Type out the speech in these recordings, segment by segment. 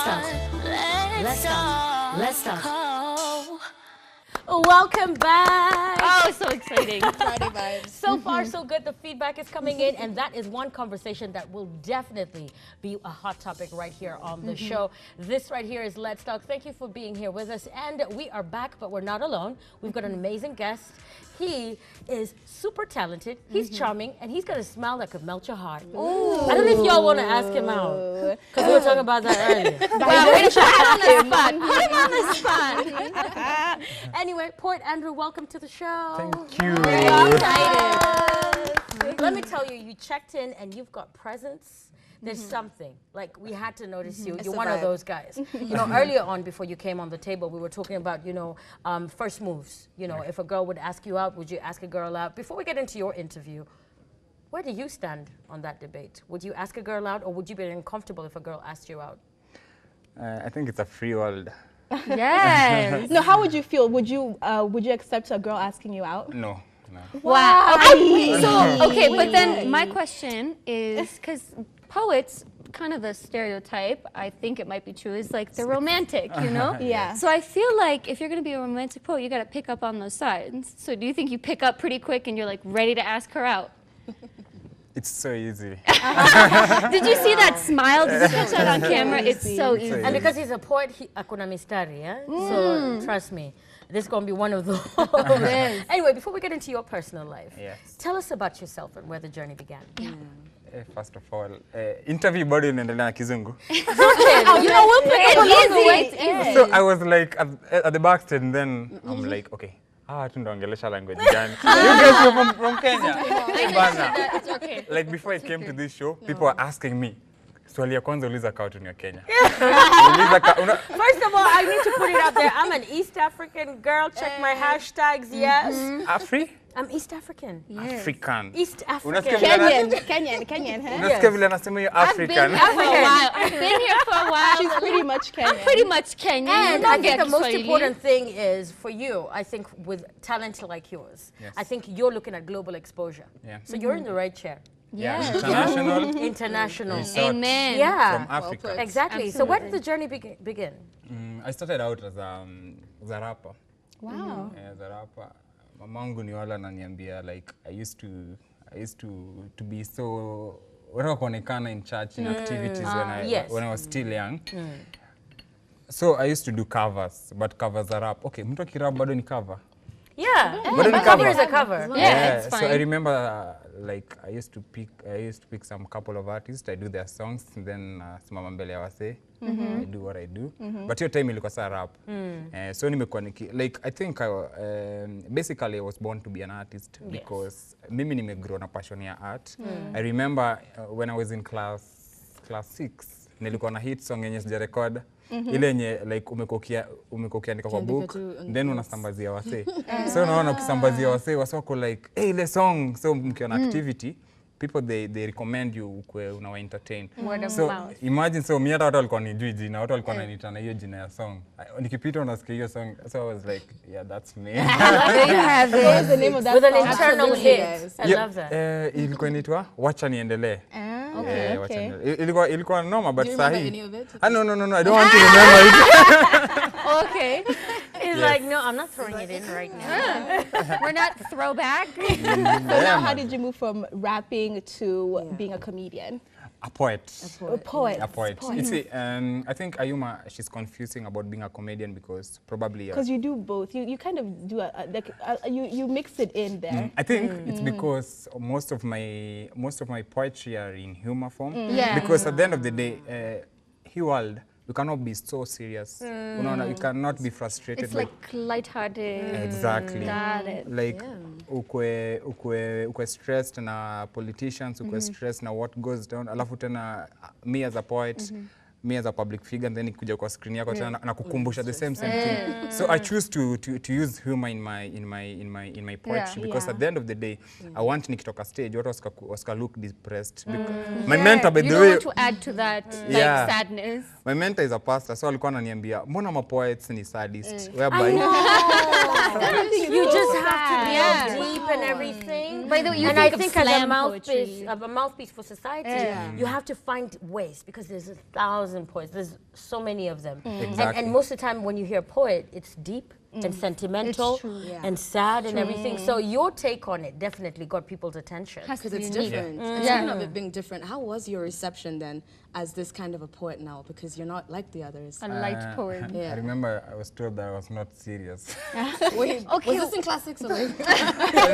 talk. Let's talk. Let's talk. Welcome back. Oh, so exciting. Friday vibes. So far, so good. The feedback is coming in, and that is one conversation that will definitely be a hot topic right here on the show. This right here is Let's Talk. Thank you for being here with us, and we are back, but we're not alone. We've got an amazing guest. He is super talented, he's charming, and he's got a smile that could melt your heart. Ooh. I don't know if y'all want to ask him out, because we were talking about that earlier. Wow, way to put him on the spot. Put him on the spot. Anyway, Port Andrew, welcome to the show. Thank you. Excited. Let me tell you, you checked in and you've got presents. There's something, like we had to notice you. You're one of those guys. You know, earlier on before you came on the table, we were talking about, you know, first moves. You know, if a girl would ask you out, would you ask a girl out? Before we get into your interview, where do you stand on that debate? Would you ask a girl out, or would you be uncomfortable if a girl asked you out? I think it's a free world. Yes. No, how would you feel? Would you accept a girl asking you out? No. Wow. Okay. So, okay, but then my question is, because poets, kind of the stereotype, I think it might be true, is like they're romantic, you know? Yeah. So I feel like if you're going to be a romantic poet, you got to pick up on those signs. So do you think you pick up pretty quick and you're like ready to ask her out? It's so easy. Did you see that smile? Did you catch that on camera? It's so easy. And because he's a poet, akuna mistari, yeah? So trust me, this is going to be one of those. Anyway, before we get into your personal life, tell us about yourself and where the journey began. First of all, interview bado inaendelea na kizungu. You know, we'll pick up along the way. So I was like at the backstage, and then I'm like, okay, tu ndaongelesha language gani? You guys are from Kenya. It's okay. Like before I came to this show, people were asking me, swali ya kwanza uliza cartoon ya Kenya. First of all, I need to put it out there. I'm an East African girl. Check my hashtags, yes. I'm East African. Yes. African. East African. Kenyan, huh? Unasikia vile anasema hiyo African. I've been here for a while. She's pretty much Kenyan. I'm pretty much Kenyan. And I think the most important thing is for you, I think with talent like yours, I think you're looking at global exposure. Yeah. So you're in the right chair. Yes. International. International. Amen. Yeah. From Africa. Well, exactly. So where did the journey begin? I started out as a rapper. Wow. As a rapper. Mamangu ni wala ananiambia, like I used to be so kuonekana in church in activities when I was still young. So I used to do covers, but covers are rap. Okay, mtu akirap bado ni cover. Yeah. But a cover is a cover. Yeah, it's fine. So I remember like I used to pick some couple of artists, I do their songs, and then simama mbele ya wase, I do what I do. But your time ilikuwa sa rap. So nimekuwa like I think basically I was born to be an artist because mimi nimegrow na passion ya art. I remember when I was in class 6, nilikuwa na hit song yenye sija record. Ile yenye like umekokiandika kwa book, then unasambazia wase. So unaona ukisambazia wase wako like, hey, ile song. So mkiona activity, people they recommend you ukwe unawa entertain. So imagine, so mimi hata watu walikuwa nijui jina, watu walikuwa wananiita na hiyo jina ya song. Nikipita unasikia hiyo song, so I was like, yeah, that's me. There you have it. What's the name of that With an song? internal hit. I love that. Ilikuwa inaitwa Wacha Niendelee. Okay. Ilikuwa noma, but sahi. Any of it? No, I don't want to remember it. Okay. He's like, no, I'm not throwing it in right now. We're not throwback. So now how did you move from rapping to being a comedian? A poet. A poet. You see, I think Ayuma, she's confusing about being a comedian because probably... Because you do both. You kind of do you mix it in there. I think it's because most of my poetry are in humor form. Yeah. Because at the end of the day, world, you cannot be so serious. You cannot be frustrated. It's like lighthearted. Exactly. Got it. Like ukwe stressed na politicians, ukwe stressed na what goes down. Alafu tena me as a poet, me as a public figure, and then ikuja kwa screen yako tena na kukumbusha the same thing. So I choose to use humor in my poetry because at the end of the day, I want nikitoka stage watu wasika look depressed. My mentor, by the way, you don't want to add to that like sadness. My mentor is a pastor, so alikuwa ananiambia mbona ma poets ni sadist, whereby you just have to be deep and everything. By the way, and I think as a mouthpiece for society, you have to find ways because there's 1,000 1,000 poets. There's so many of them. Exactly. And most of the time when you hear poet, it's deep and sentimental It's true. Yeah. and sad and everything. So your take on it definitely got people's attention. Has to Because be it's unique. different. And speaking of it being different, how was your reception then as this kind of a poet now? Because you're not like the others. A light poet. Yeah. I remember I was told that I was not serious. Wait, Okay. was this in classics or like?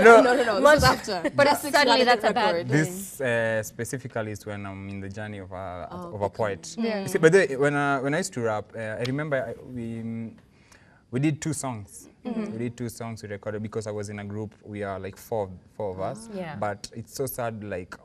No, No, this was after. But Classics suddenly got a that's a bad record. thing. This specifically is when I'm in the journey of a poet. Yeah. You see, but when I used to rap, I remember we did 2 songs. We did 2 songs we recorded because I was in a group. We are like four of us. Yeah. But it's so sad, like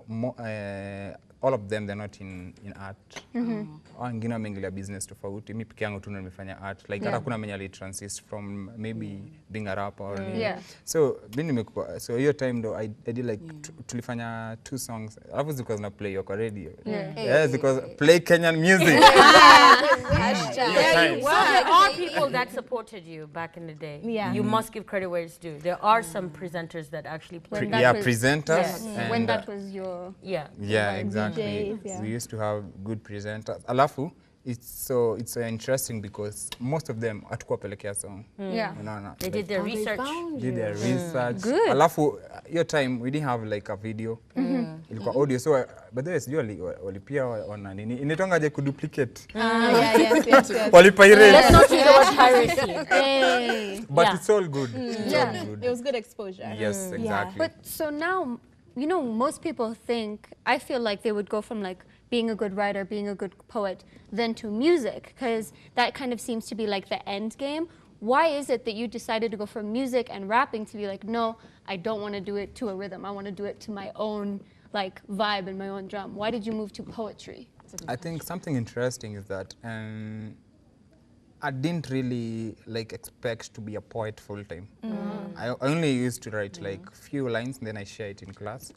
all of them, they're not in art. Wengine wameingilia business tofauti. Mimi peke yangu tu ndo nimefanya art. Like hata kuna mwenye ali transit from maybe being a rapper or nini. Yeah. So mimi nimekuwa, so hiyo time ndo I did like tulifanya 2 songs. Alafu zilikuwa zina play kwa radio. Yes, because play Kenyan music. So there are people that supported you back in the day. Yeah. You must give credit where it's due. There are some presenters that actually play. When that Yeah, was- presenters. Yes. And, When that was your... Yeah. yeah, exactly. DJs, yeah. We used to have good presenters. Alafu, it's interesting because most of them hatukuwa pelekea song. Yeah. Unaona? They did their They research. found Did you. their research. Good. Alafu, your time we didn't have like a video. Ilikuwa audio. So, but the way sijui walipia wana nini. Inaitwangaje kuduplicate. Yes. Walipirate. Let's not use the word piracy. Hey. But Yeah. it's all good. It's all good. It was good exposure. Yes, exactly. But so now, you know, most people think, I feel like they would go from like being a good writer, being a good poet, then to music, because that kind of seems to be like the end game. Why is it that you decided to go from music and rapping to be like, no, I don't want to do it to a rhythm. I want to do it to my own like vibe and my own drum. Why did you move to poetry? I think something interesting is that I didn't really like expect to be a poet full time. I only used to write like few lines and then I share it in class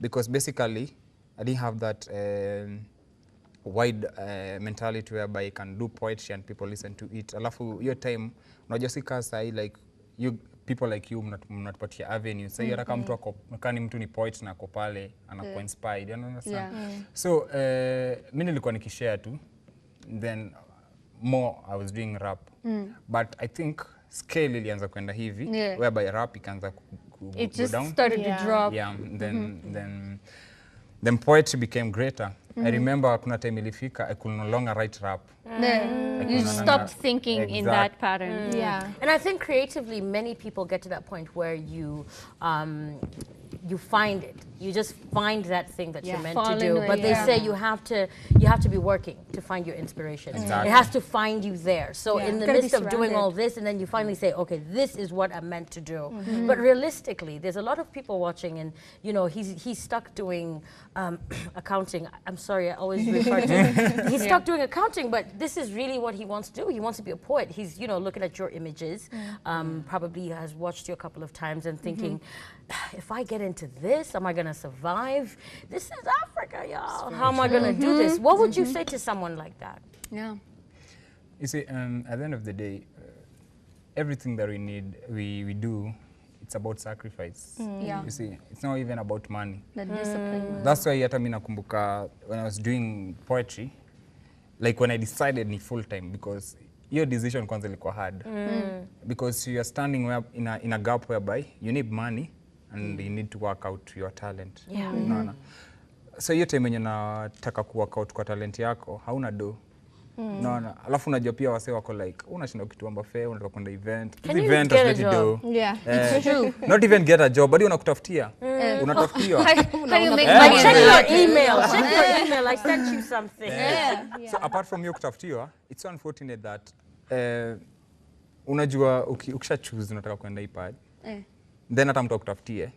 because basically I didn't have that wide mentality whereby I can do poetry and people listen to it. Alafu your time unajua si kama sahi like you people like you mnatupatia avenue. Sasa hata kama mtu ako kani mtu ni poet na ako pale anakuwa inspired, you understand? Yeah. So mimi nilikuwa nikishare tu then more I was doing rap. But I think scale ilianza kwenda hivi whereby rap ikaanza It go just down. started to drop. Yeah, then poetry became greater. I remember kuna time ilifika I could no longer write rap. You stopped thinking in that Exact. pattern. Yeah. And I think creatively, many people get to that point where you find it. You just find that thing that you're meant to Fall do. into it, But they yeah. say you have to be working to find your inspiration. Exactly. It has to find you there. So in the Gotta be midst of doing surrounded. all this, and then you finally say, okay, this is what I'm meant to do. But realistically, there's a lot of people watching, and you know, he's stuck doing accounting. I'm sorry, I always refer to he's stuck doing accounting, but this is really what he wants to do. He wants to be a poet. He's, you know, looking at your images, probably has watched you a couple of times and thinking, if I get into this, am I gonna survive? This is Africa, y'all. How am I gonna do this? What would you say to someone like that? Yeah. You see, at the end of the day, everything that we need, we do, it's about sacrifice. Yeah. You see, it's not even about money. The discipline. That's why hata mimi nakumbuka when I was doing poetry, like when I decided ni full time, because your decision kwanza ilikuwa hard. Because you are standing where in a gap whereby you need money and you need to work out your talent. Yeah. Unaona? So hiyo time yenye nataka ku work out kwa talent yako, hauna do. Unaona? Alafu unajua pia wase wako like unashinda ukituomba fare, unataka kwenda event. Can Hizi you event get a hazileti job? do. Yeah. It's true. Not even get a job, bado unakutafutia. Unatafutiwa. How do you make Yeah. money? Like, check your email. Check your email. I sent you something. So apart from hiyo kutafutiwa, it's so unfortunate that unajua ukisha choose unataka kwenda ipad. Then hata mtu akutafutie.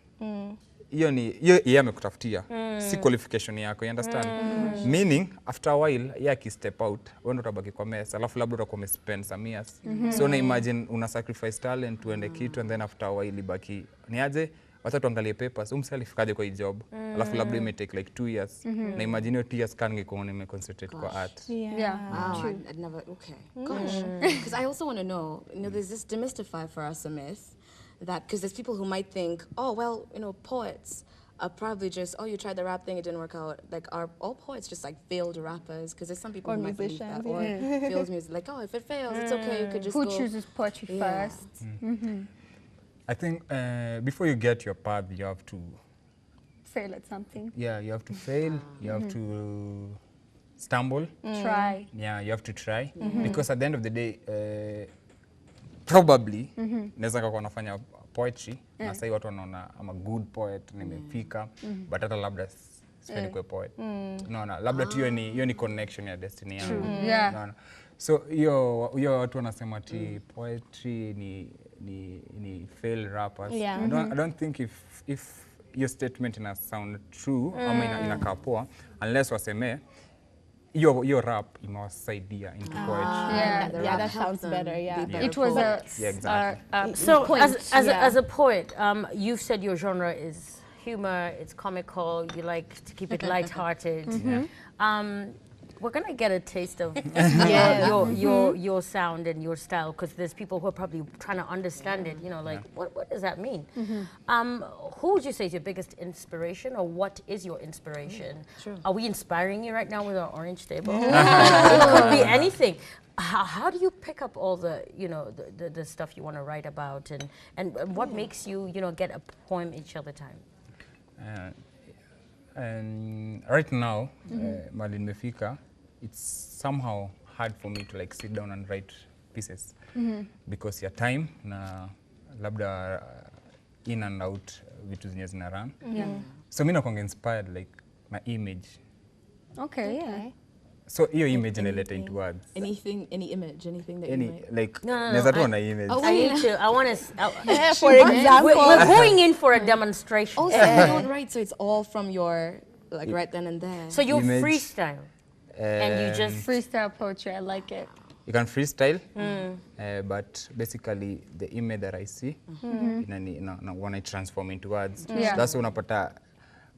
Hiyo ni yeye amekutafutia. Si qualification yako, you understand? Meaning after a while yeye akistep out, wewe ndo utabaki kwa mess. Alafu labda utakuwa umespend some years. So una imagine una sacrifice talent uende kitu and then after a while ibaki ni aje wacha tuangalie papers. Umsali fikaje kwa hii job. Alafu labda ime take like 2 years. Na imagine hiyo 2 years kan ngekuwa nimeconcentrate kwa art. Yeah. Wow, I'd never, okay. Gosh. Because I also want to know, you know, there's this demystify for us a myth that, because there's people who might think, oh, well, you know, poets, probably just, oh, you tried the rap thing, it didn't work out. Like, are all poets just like failed rappers? Because there's some people Or who might believe musicians, that, or fails music. Like, oh, if it fails, it's okay. You could just Who go. chooses poetry Yeah. first? I think before you get your path, you have to, Fail at something. yeah, you have to fail, you have to stumble. Try. Yeah, you have to try because at the end of the day probably naweza kakuwa nafanya poetry na sasa watu wanaona I'm a good poet, nimefika but hata labda sipendi kuwa poet. Unaona, labda tu hiyo ni connection ya destiny yangu. Yeah. Unaona, so hiyo watu wanasema ati poetry ni fail rappers. Yeah. I don't think if your statement ina sound true ama inakaa poa unless waseme your rap imewasaidia into poetry. Yeah. The Yeah, rap that helped sounds them better, yeah. be better It was poets. Yeah, exactly. So point, as a poet, you've said your genre is humor, it's comical, you like to keep it lighthearted. We're gonna get a taste of your sound and your style, because there's people who are probably trying to understand it. You know, like what does that mean? Who would you say is your biggest inspiration, or what is your inspiration? Are we inspiring you right now with our orange table? It could be anything. How do you pick up all the the stuff you want to write about, and what makes you get a poem each other time? And right now, Mali nimefika, it's somehow hard for me to like sit down and write pieces because ya time na labda in and out vitu zenye zina run. So mimi nakuanga inspired like na image. Okay, yeah. So hiyo image inaleta into words. Any image, anything that you Any might. like No, naweza tu na image. I need to. I want to. For example. We're going in for a demonstration. Oh, so you don't write, so it's all from your, like, right then and there. So you Image. freestyle, and you just Freestyle poetry, I like it. You can freestyle, but basically the image that I see, when I transform into words. Yeah. That's unapata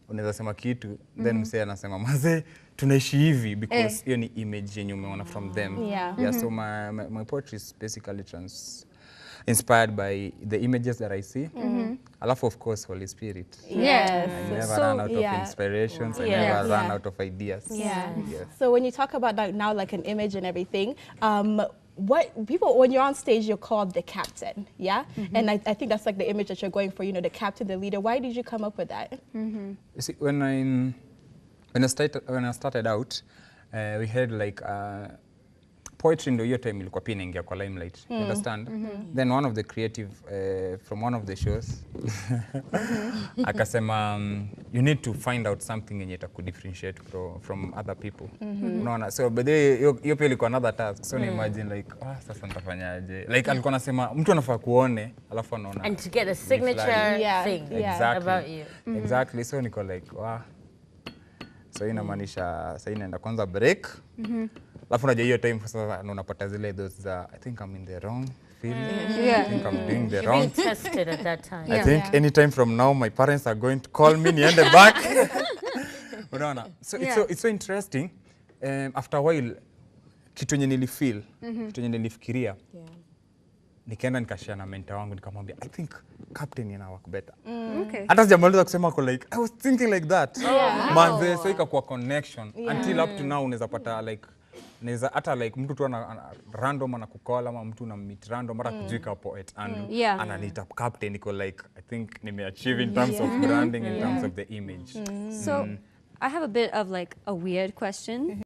unaweza sema kitu, then msee anasema maze tunaishi hivi because hiyo ni image yenye umeona from them. Yeah. So my poetry is basically inspired by the images that I see. Alafu of course Holy Spirit. Yes. I never So, run out yeah. of inspirations. I Yeah. never run Yeah. out of ideas. Yeah. Yes. So when you talk about like now like an image and everything, what people when you're on stage you're called the captain, yeah? And I think that's like the image that you're going for, the captain, the leader. Why did you come up with that? You see, when I started out, we had like poetry ndio hiyo time ilikuwa pia inaingia kwa limelight. You understand? Then one of the creative from one of the shows akasema you need to find out something yenye itakudifferentiate from other people. Unaona? So but hiyo pia ilikuwa another task. So imagine like sasa nitafanyaje? Like alikuwa anasema mtu anafaa kuone alafu anaona. and to get a signature Yeah. thing Yeah. about you. Exactly. So niko like so inamaanisha sasa inaenda kwanza break. Alafu unajua hiyo time sasa unapata zile those I think I'm in the wrong field. Yeah. I think I'm doing the You're wrong. being tested at that time. I think anytime from now my parents are going to call me niende back. Unaona? So it's so interesting. After a while kitu yenye nilifeel, kitu yenye nilifikiria. Nikaenda nikashare na mentor wangu nikamwambia I think captain ina work better. Okay. Hata sijamaliza kusema kwa like I was thinking like that. Manze, so ikakuwa connection until up to now unaweza pata like naweza hata like mtu tu ana random ana kucall ama mtu na meet random hata kujuika poet and ananiita captain, iko like I think nimeachieve in terms of branding, in terms of the image. So I have a bit of like a weird question.